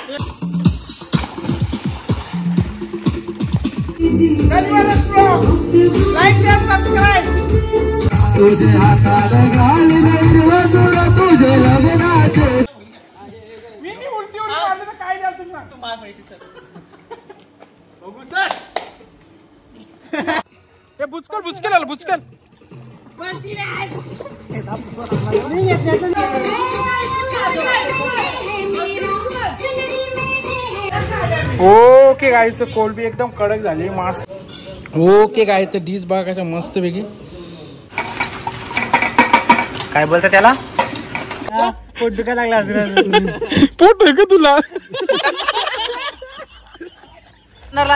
Like share subscribe. तुझे हातात घाल रे तुला तुझे लग्नाचे. मी नी उलटी आले तर काय द्याल तुम्ही? तुम्हाला माहिती सर. बघू सर. ते बुचकल आलं बुचकल. ओके गाईस, कोलबी एकदम कडक झाली मस्त. ओके गाईस, तर डिश बघा कशा मस्त पैकी. काय बोलतात त्याला? पोट दुखायला लागला. पोट आहे का तुला?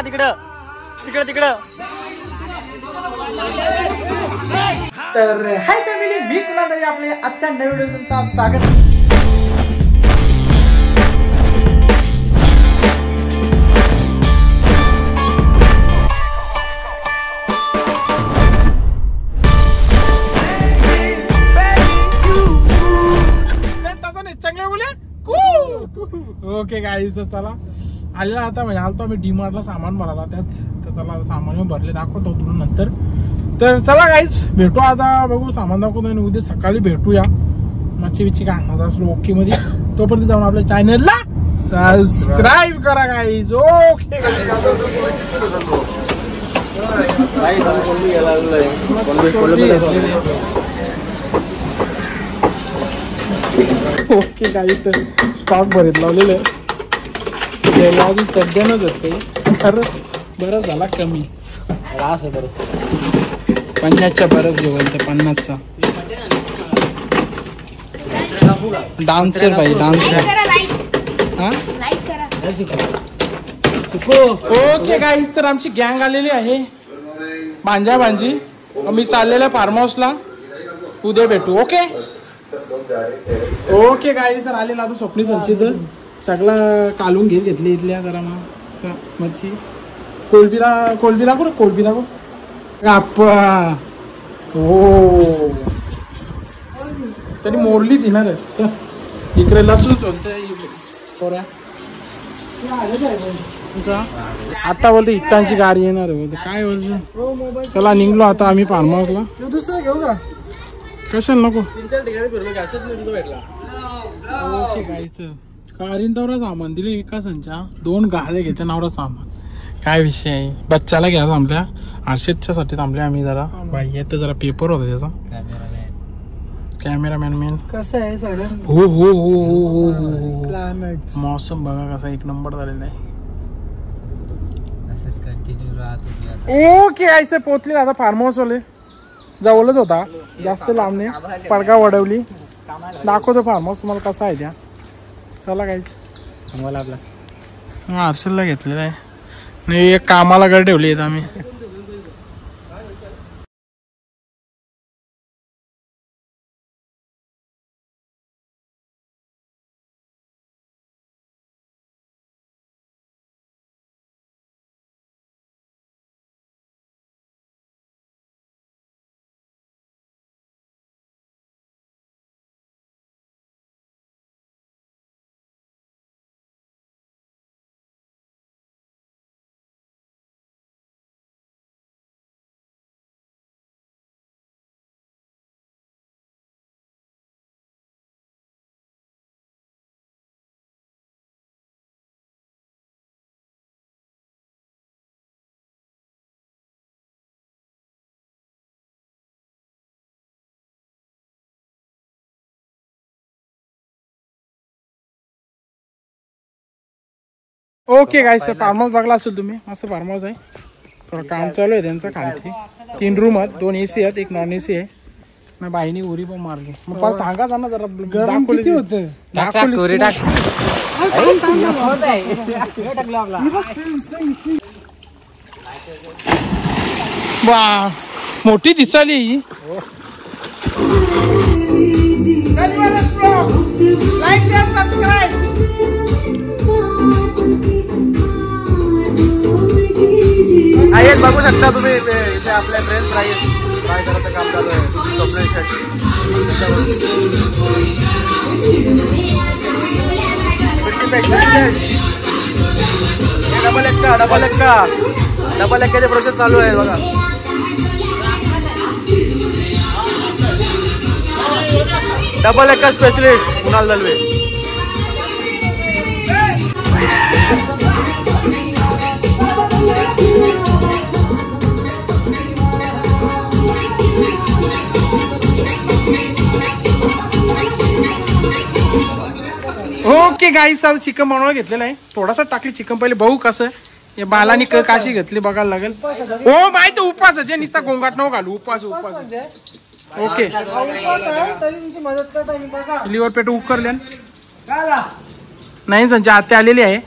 तिकडं तिकडं तिकडं. तर हाय फॅमिली, मी कुणाल तरी आपल्या आजच्या नवीन व्हिडिओ तुमचं स्वागत. ओके गाईस, तर चला आलेला आता म्हणजे आलतो आम्ही डीमार्टला सामान भरायला. त्यात तर चला सामान भरले, दाखवतो तुला नंतर. तर चला गाईस, भेटू आता. बघू सामान दाखवतो आणि उद्या सकाळी भेटूया. मच्छी बिच्छी काय आणणार असलो ओके मध्ये. तोपर्यंत जाऊन आपल्या चॅनलला सबस्क्राईब करा गाईज. ओके ओके गाईज, तर स्टॉक भरीत लावलेलं आहे. यायला अजून सध्यानच होते, तर बरंच झाला कमी. रास आहे बरं. 50च्या बरंच जेवण ते 50चा. डान्सर भाई डान्सर. ओके गाईज, तर आमची गँग आलेली आहे भांजा भांजी. आम्ही चाललेल्या फार्म हाऊसला. उद्या भेटू. ओके ओके गाईज, तर आलेला आता स्वप्नी संचित सगळा कालून घेतली इथल्या जरा मच्छी. कोलबी दाखव कोलबी दाखव. हो तरी मोरली तिणार इकडे लसूण सोलतोय. आता बोलतो इट्टांची गाडी येणार आहे. काय बोलतो, चला निघलो आता आम्ही फार्म हाऊसला. दुसरा घेऊ का? कशाला नको. 3-4 ठिकाणी फिरलो, घासच नाही भेटला. ओके गाईचं कारीन तवरा सामान दिले एका संचा. 2 गाळे घेते नावरा सामान. काय विषय आहे, बच्चाला घ्या थांबल्या. हर्षदच्या साठी थांबले आम्ही जरा. बाई येतं जरा पेपर होता त्याचा. कॅमेरामॅन मेन कसं आहे सगळं. हो हो हो हो हो. क्लायमेट मौसम बघा कसा एक नंबर झालेला आहे. ओके गाईस, पोहोचले आता फार्म हाऊस वाले. जवळच होता, जास्त लांब नाही. पडका वडवली. दाखवतो फार्म हाऊस तुम्हाला कसा आहे त्या. चला गाईस, मला आपला हर्षलला घेतलेला आहे. नाही एक कामाला कडे ठेवली आहेत आम्ही. ओके गाईस, फार्म हाऊस बघला असेल तुम्ही. मस्त फार्म हाऊस आहे. थोडं काम चालू आहे त्यांचं खाली. 3 रूम आहेत, 2 AC आहेत, 1 नॉन AC आहे. मग बाईनी उरी पण मारली. मग परत सांगा ना जरा गरम किती होतं. वा मोठी दिसाली ही. Like share subscribe. आहेत बघू शकता तुम्ही इथे आपल्या फ्रेंड्स ट्राय करायचं काम चालू आहे. स्वप्नेश डबल एक्काचे प्रोसेस चालू आहे बघा. डबल एक्का specialist Kunal Dalve. Okay guys, तर चिकन बनवायला घेतलेलं आहे. थोडासा टाकली चिकन पहिले बघू कसं. हे बालानी काशी घेतली बघायला लागेल. हो माहिती उपास आहे, नुसता गोंगाट नको घालू. उपास ओके. लिव्हर पेट उकरले नाही संजय आते आलेली आहे.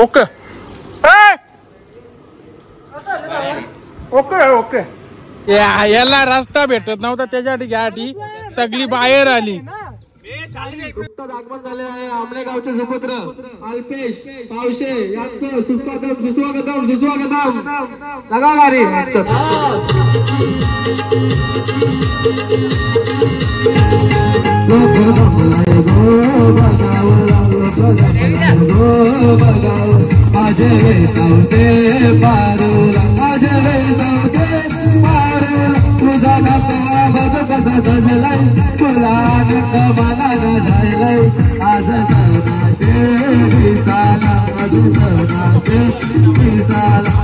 Okay okay okay. याला रस्ता भेटत नव्हता त्याच्यासाठी घ्यासाठी सगळी बाहेर आली. आगमन झाले आहे आमलेगावचे सुपुत्र अल्पेश पावशे यांचं सुस्वागतम लगा गाडी.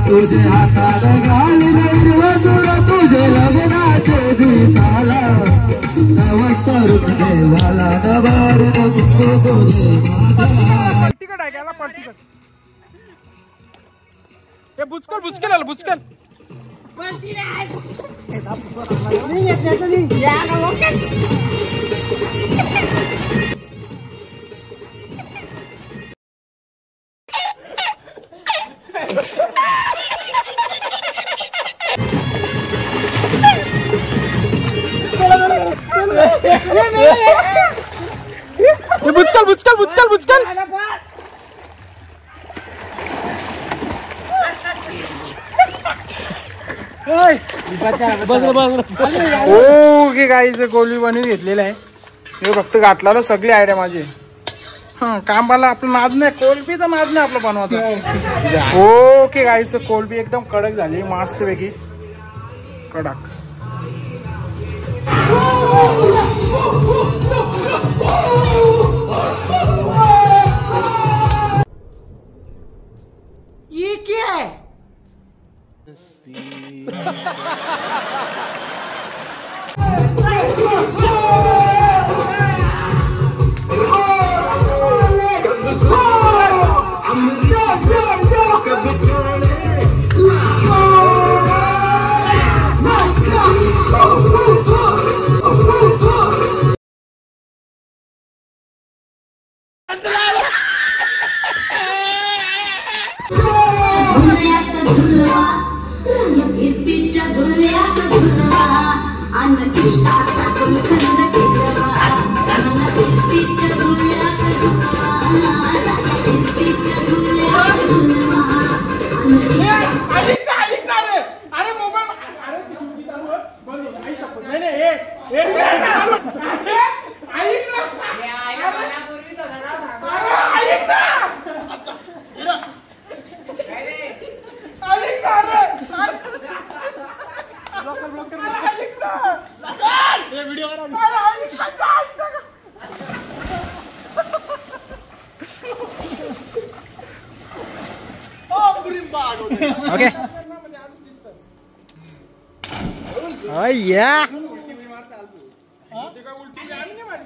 तुझे हातात घाली तुझे लग्नाचे दिसाला झाला तिकट आहे गेला पण तिकट. हे बुचकल बुचकल आलं बुचकल. बुचकल बुचकल बुचकल बुचकल. ओके गाईच कोलबी बनवून घेतलेलं आहे. हे फक्त गाठला तर सगळी आयडिया माझी. हा काम पाला आपलं नाद नाही, कोलबीचा नाद नाही आपलं बनवायचं. ओके गाईच कोलबी एकदम कडक झाली मस्त पैकी कडक. ये क्या है?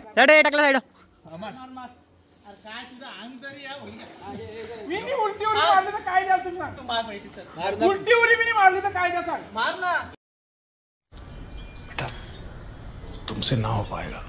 ओके या टाकला साईड. तुमसे ना हो पाएगा.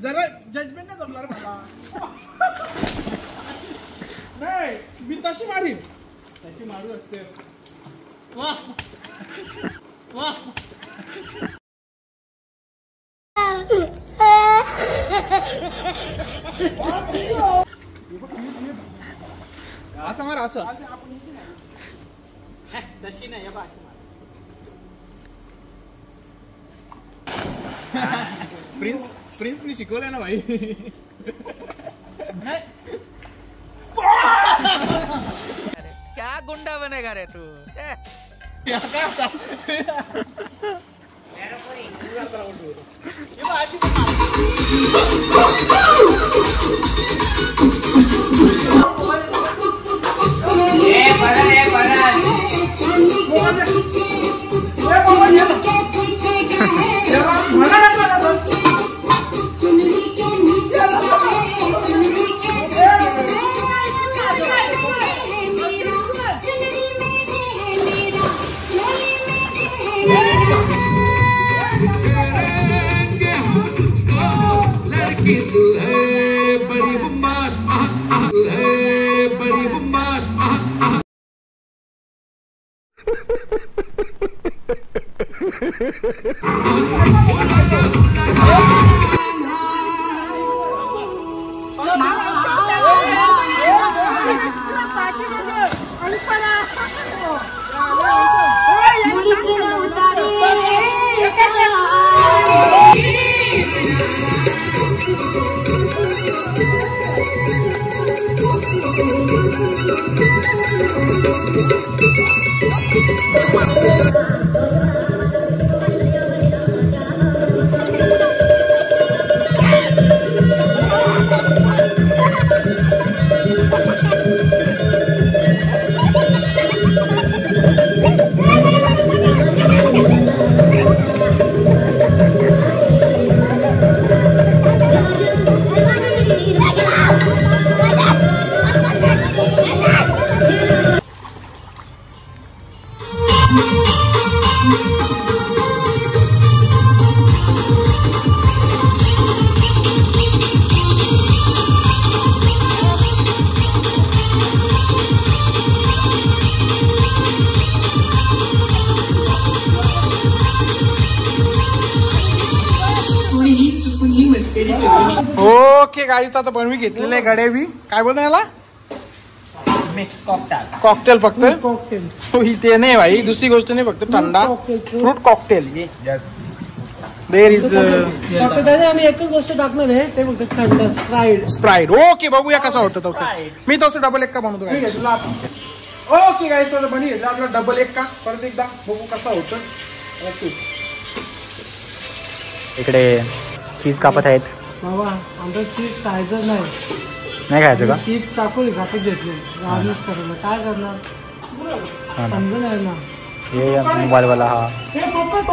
जरा जजमेंट नाही जमणार मला. नाही मी तशी मारू असते. असं तशी नाही प्रिन्सनी शिकवलं ना भाई. क्या गुंडा बनेगा रे तू. ओके गाईच आता बनवी घेतलेले आहे गड्या बी. काय बोलतो याला कॉकटेल फक्त कॉकटेल ते नाही भाई दुसरी गोष्ट नाही फक्त थंडा फ्रूट कॉकटेल. देर इज आम्ही एकच गोष्ट टाकणार आहे ते फक्त थंड स्प्राईट. ओके बघूया कसं होतं तसं. मी तसं डबल एक का बनवतो. ओके गाईस तर बनी घेतलं आपला डबल एक का. परत एकदा बघू कसं होतं. ओके इकडे चीज कापत आहेत. बाबा आमचं चीज खायचं नाही खायचं का. चीज चाकून कापत घेतली गार्निश करायला काय करणार समजून आहे ना. हे मोबाईलवाला हा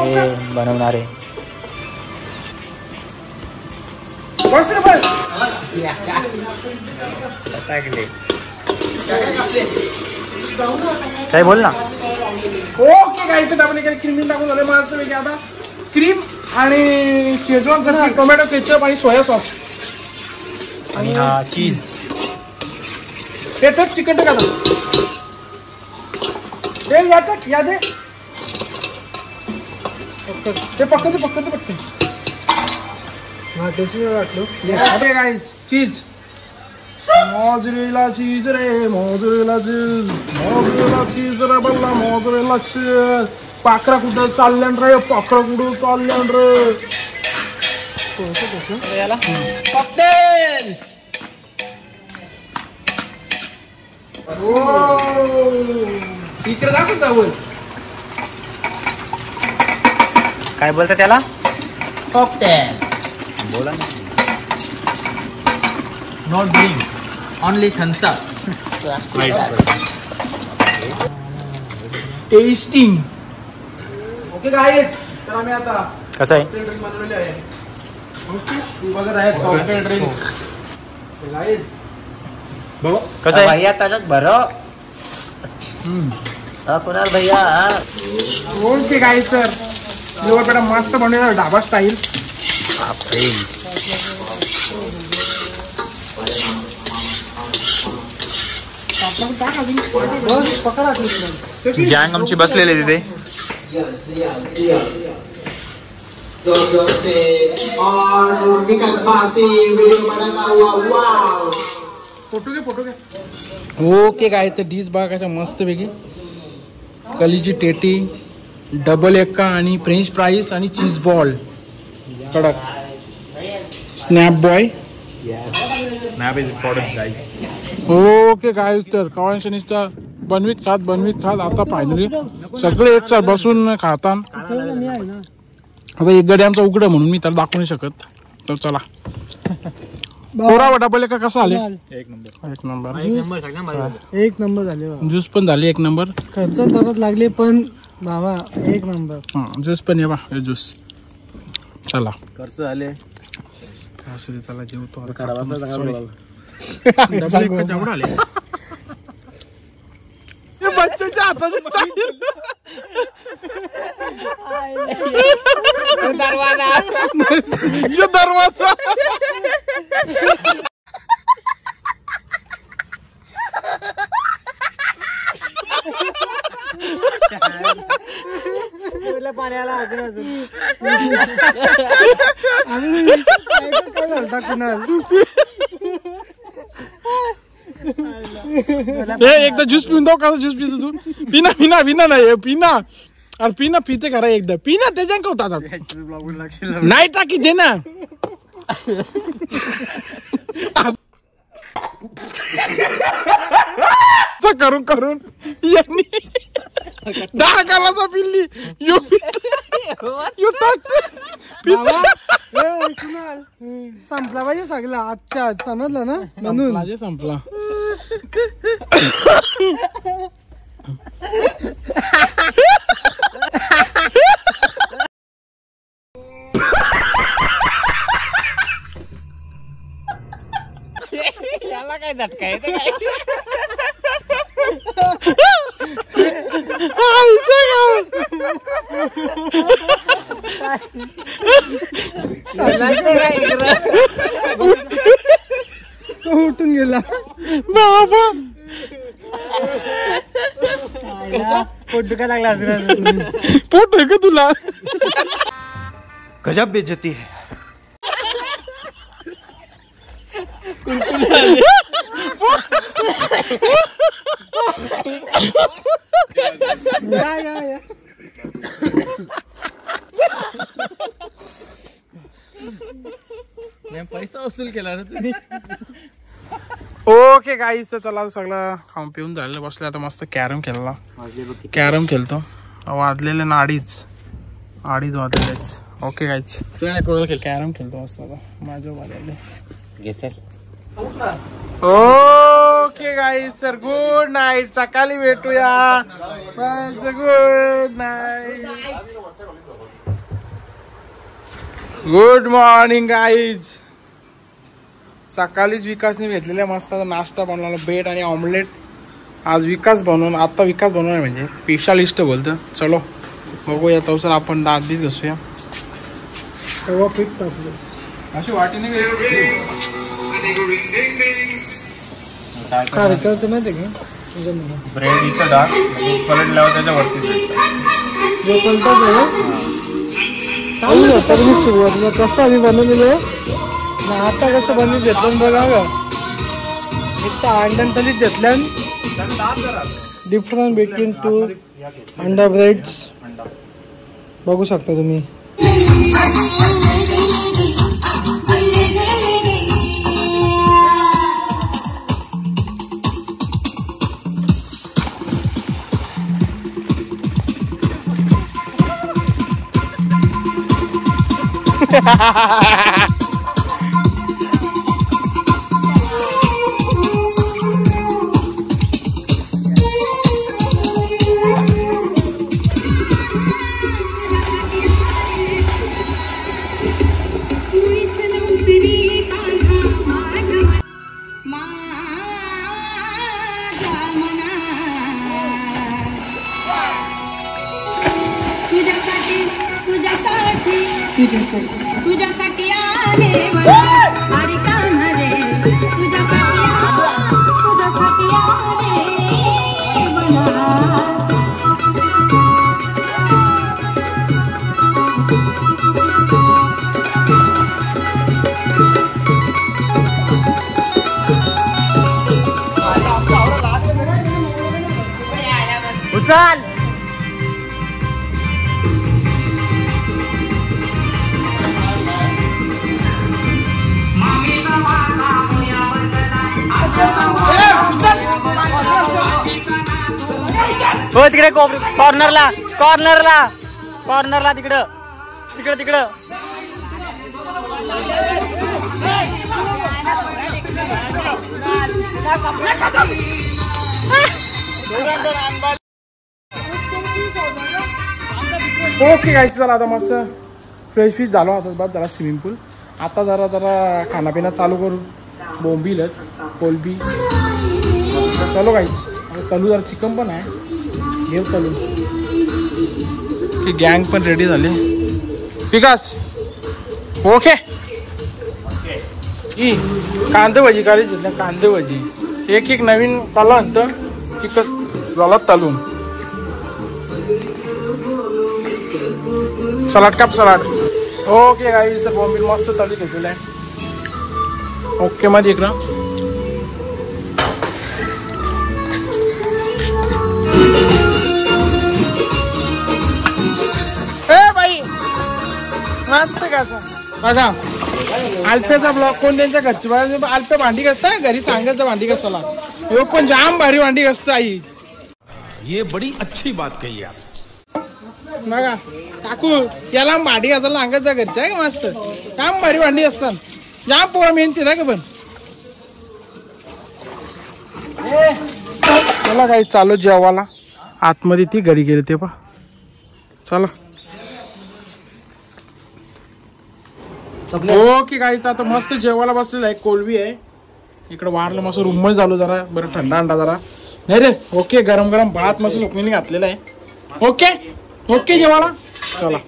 हे बनवणार आहे. काय बोल ना. ओके गाईचं डबल एक क्रीम टाकून झालं माझं वेगळं. आता क्रीम आणि शेजवान चटणी टोमॅटो केचप आणि सोया सॉस आणि हा चीज. हे टक चिकन टाका हे या टक या दे ते पक्क पटकन हा त्याची वाटलो. अरे गाईज चीज मोजरेला चीज रे मोजरेला चीज रे बल्ला मोजरेला चीज. पाखरा कुठं चालल्यान रे पाखरा कुठं चालल्यान रे. कॉकटेल. इकडे दाखव जावं. काय बोलतात त्याला. कॉकटेल बोला ना. Not drink only Thums Up. Testing. Okay guys तर आम्ही आता कसं आहे ड्रिंक बनवलेले आहे. बघत आहेत कॉकटेल ड्रिंक गाईज. कसं आहे भैया त्याच्यात बरं कुणाल भैया. ओके गाईज सर पेढा मस्त बनवलेला ढाबा स्टाईल. गँग आमची बसलेली तिथे. फोटो घे. ओके काय तर डिश बघा कशा मस्त पैकी. कलीची टेटी, डबल एक्का आणि फ्रेंच फ्राईज आणि चीज बॉल कडक. Snap boy. Snap is important guys. Okay guys तर कवांशी नुसता बनवीत खात आता फायनली सगळे एक साथ बसून खातात. आता एक गडी आमचा उघड म्हणून मी त्याला दाखवू नाही शकत. तर चला पोरा डबल एक्का कसा आले. एक नंबर. एक नंबर झाले. ज्यूस पण झाले एक नंबर. खर्च तरच लागले पण बाबा एक नंबर. ज्यूस पण ये ज्यूस. चला खर्च झाले. चला जेवतो. बच्चाच्या हाताचे दरवाजा. पाण्याला अजून काय घालता कुणाल. एकदा ज्यूस पिऊन जाऊ का. ज्यूस पितो तू. पिना नाही पिना. अरे पिना पिते करा एकदा. पिना त्याच्या का होता नाही टाकी जे ना. करून यांनी दहा कालाचा पिल्ली संपला पाहिजे सगळा आजच्या समजलं ना म्हणून संपला. याला काय झटका येते काय. उठून गेला बाबा. पोट दुखा लागला. पोट आहे का तुला. गजब बेइज्जती है. पैसा वसूल केला ना तुम्ही. ओके गाईज तर चला सगळं खाऊन पिऊन झालं. बसले आता मस्त कॅरम खेळला. कॅरम खेळतो. वाजलेले ना अडीच वाजलेलेच. ओके गाईज कॅरम खेळतो मस्त आता माझ्या वाजले. Okay guys sir good night. सकाळी भेटूया. Good night. Good morning guys. सकाळीच विकासने भेटलेला मस्त नाश्ता बनवला. ब्रेड आणि ऑमलेट. आज विकास बनवणार म्हणजे स्पेशालिस्ट बोलतं. चलो बघूया. तो सर आपण दात बीत घसूया. पीठ टाकलं अशी वाटीने काय करतो माहिती आहे का. ब्रेड इथं डाक पलटल्यावर त्याच्यावरती जो तर मी सुरुवातीला कसं आम्ही बनवलेलं आता कसं बनवून घेतलं बघा ग. एक तर अंड्यान तलीच घेतल्यान. डिफरंट बिटवीन टू अंडा ब्रेड्स बघू शकता तुम्ही. तुझ्यासाठी आले हरी काम रे. तुझ्यासाठी आले चाल. हो तिकडे कॉर्नरला कॉर्नरला कॉर्नरला तिकडं तिकडं तिकडं. ओके गाईस चला आता मस्त फ्रेश फीश झालो आता बस जरा स्विमिंग पूल. आता जरा जरा खानापिना चालू करू. बोंबील कोलबी चलो गाईस. तलू जरा चिकन पण आहे घेऊ तलू. की गँग पण रेडी झाले. विकास ओके ही कांदे भजी करायची कांदे भजी एक एक नवीन तला नंतर चिकन झाला तलून. सलाड काप सलाड. ओके गाईस तर बॉम्बिल मस्त तली घेतलेलं आहे. ओके मध्ये इकडं ए बाई मस्त कसं बघा. अल्पेचा ब्लॉग कोण त्यांच्या घरची अल्पे भांडी कसता घरी सांगायचं भांडी कसाला हे पण जाम भारी भांडी कसतं आई. ये बड़ी अच्छी बात कही आप. बघा काकू याला भांडी घासायला सांगायचं घरच्या आहे का मस्त काम भारी भांडी असतात. जाम पोरा मेहनती ना का पण. चला काही चालू जेवायला आतमध्ये ती घरी गेली ते पा. चला ओके काही आता मस्त जेवायला बसलेलं आहे. कोलबी आहे इकडे वारलं मस्त रूम मध्ये झालो जरा बरं थंडा अंडा जरा नाही रे. ओके गरम गरम भात मस्त लोकणीने घातलेला आहे. ओके ओके जेवायला चला.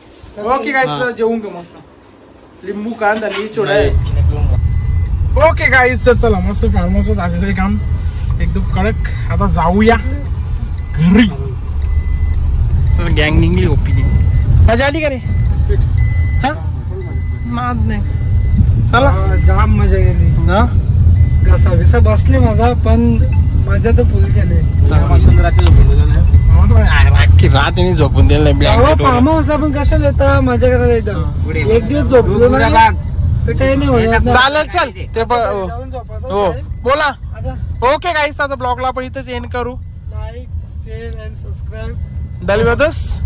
ओके गाईस जेवून घेऊ मस्त लिंबू कांदा चोडा आहे. ओके गाईस तर चला मस्त फार्म हाऊस दाखवलंय काम एकदम कडक. आता जाऊया घरी. चला गँग निघली ओपी. मजा आली का रे. हा नाद नाही चला. जाम मजा गेली. घसा बिसा बसले माझा पण मजा तर फुल केली. रात्री झोपून दिलं नाही. फार्म हाऊसला पण कशाला येतं मजा करायला येतं. एक दिवस झोपलो ना तर काही नाही होणार. चालेल चल ते जाऊन झोपायचं हो आहे. बोला. आता ओके गाईस आता ब्लॉगला आपण इथेच एंड करू. लाईक शेअर अँड सबस्क्राईब दलवेदस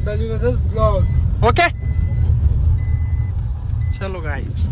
ब्लॉग. ओके चलो गाईस.